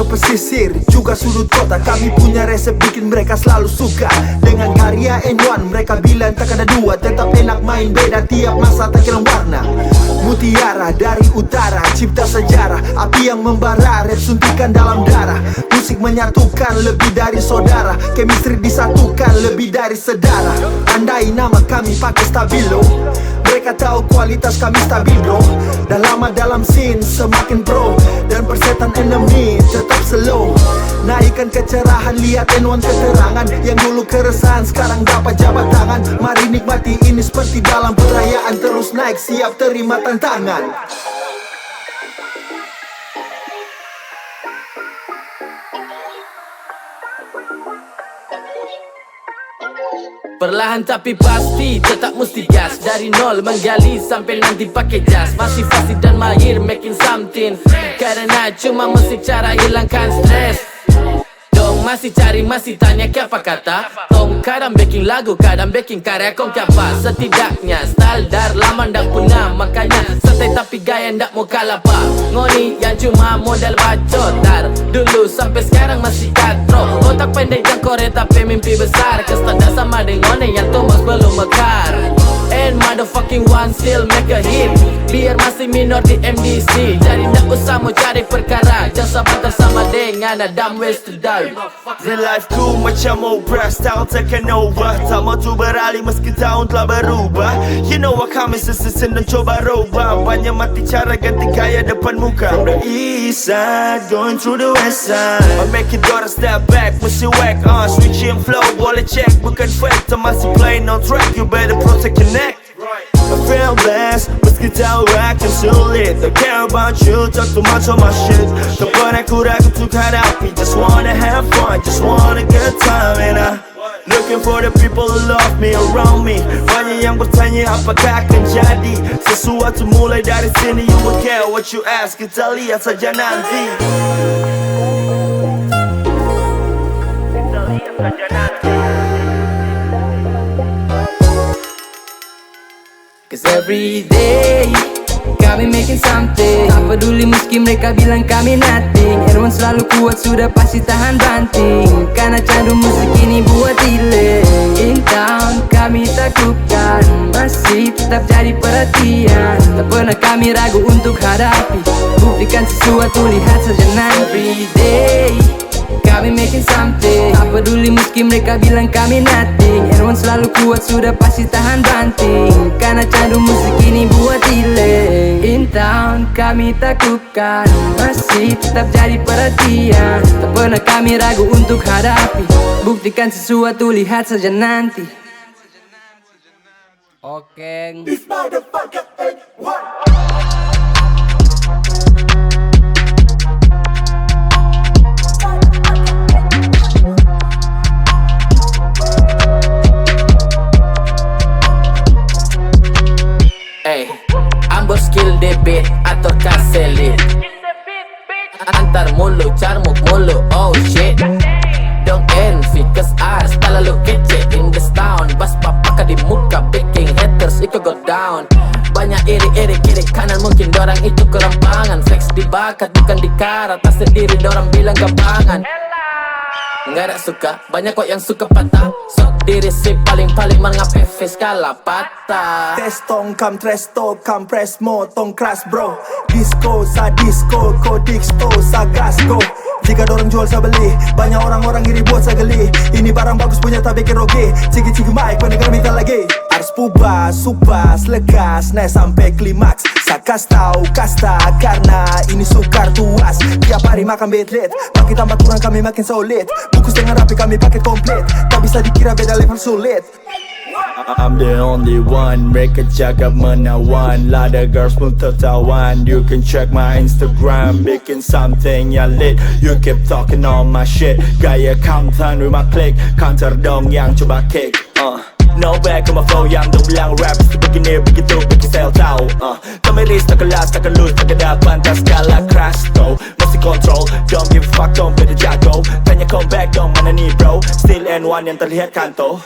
ke pesisir, juga sudut kota. Kami punya resep bikin mereka selalu suka. Dengan karya N1 mereka bilang tak ada dua. Tetap enak main beda tiap masa tak kira warna. Mutiara dari utara, cipta sejarah. Api yang membara, rap suntikan dalam darah. Musik menyatukan lebih dari saudara. Chemistry disatukan lebih dari sedara. Andai nama kami pakai stabilo, mereka tahu kualitas kami stabil bro. Dah lama dalam scene semakin pro, dan persetan enemy tetap slow. Naikkan kecerahan, lihat N1 keterangan. Yang dulu keresahan sekarang dapat jabat tangan. Mari nikmati ini seperti dalam perayaan. Terus naik siap terima tantangan. Perlahan tapi pasti, tetap mesti gas. Dari nol menggali sampai nanti pakai jas. Masih fasih dan mahir making something, karena cuma musik cara hilangkan stres. Dong masih cari, masih tanya apa kata. Tong kadang baking lagu, kadang baking karya kong apa. Setidaknya style dar lama ndak punah. Makanya santai tapi gaya ndak mau kalah pak. Ngoni yang cuma model bacot. Dar dulu sampai sekarang masih katro. Otak pendek yang kore tapi mimpi besar. Kestada sama dengan yang Thomas belum mekar. And motherfucking one still make a hit. Biar masih minor di MDC. Jadi ndak usah mau cari perkara. Jangan sampai tersama dengan a dumb ways to die. The life ku macam obras, tahun tekan over. Tak mau tu beralih meski tahun telah berubah. You know what kami sesen dan coba robah. Banyak mati cara ganti gaya depan muka. From the east side, going through the west side. I make it door step back, mesti whack. Switching flow, boleh check, bukan fake. Tak masih playing on track, you better protect your neck. I feel blessed, meski tahu akan sulit. Don't care about you, talk too much on my shit. Tak pernah ku ragu untuk hadapi. Just wanna have fun, just wanna get time. And I looking for the people who love me around me. Banyak yang bertanya apakah akan jadi. Sesuatu mulai dari sini, you will care what you ask. Kita lihat saja nanti. Kita lihat saja nanti. Cause every day kami making something. Tak peduli meski mereka bilang kami nothing. N1 selalu kuat, sudah pasti tahan banting. Karena candu musik ini buat healing. In town kami takutkan, masih tetap jadi perhatian. Tak pernah kami ragu untuk hadapi. Buktikan sesuatu, lihat saja nanti. Every day kami making something. Tak peduli meski mereka bilang kami nothing. N1 selalu kuat, sudah pasti tahan banting. Karena candu musik ini buat healing. In town kami takutkan, masih tetap jadi perhatian. Tak pernah kami ragu untuk hadapi. Buktikan sesuatu, lihat saja nanti. Oke. This motherfucker N1. Ambos skill de beat atau kaselit. Antar mulu, carmuk mulu, oh shit. Don't envy, cause ours terlalu kece in this town. Bas papaka di muka, bikin haters ikut go down. Banyak iri-iri kiri kanan, mungkin dorang itu kerampangan. Flex di bakat, bukan di karat. Tak sendiri dorang bilang gampangan. Nggak ada suka, banyak kok yang suka patah. Sok diri si paling-paling mengapai skala patah. Testong, kam tresto, kam presmo, tong keras bro. Disco, sa disco, kodixto, sa gasko. Jika dorang jual saya beli, banyak orang-orang iri buat saya geli. Ini barang bagus punya tak bikin roge. Cigi-cigi mic, pendengar minta lagi. Ars pubas, subas, lekas, naik sampai klimaks. Sakas tahu kasta, karena ini sukar tuas. Tiap hari makan betlet, makin tambah kurang kami makin solid. Bungkus dengan rapi kami paket komplit. Tak bisa dikira beda level sulit. I'm the only one, mereka cakap menawan. Lada girls pun tertawan. You can check my Instagram, bikin something yang lit. You keep talking on my shit. Gaya kamtan with my click. Counter dong yang coba kick. No back on my flow yang dong bilang rap begini begitu bikin sel tahu. Tak miris, tak kelas, tak kelus, tak kedapan, tak skala crash though. Masih control, don't give a fuck, don't beda jago. Tanya comeback dong mana nih bro. Still N1 yang terlihat kanto.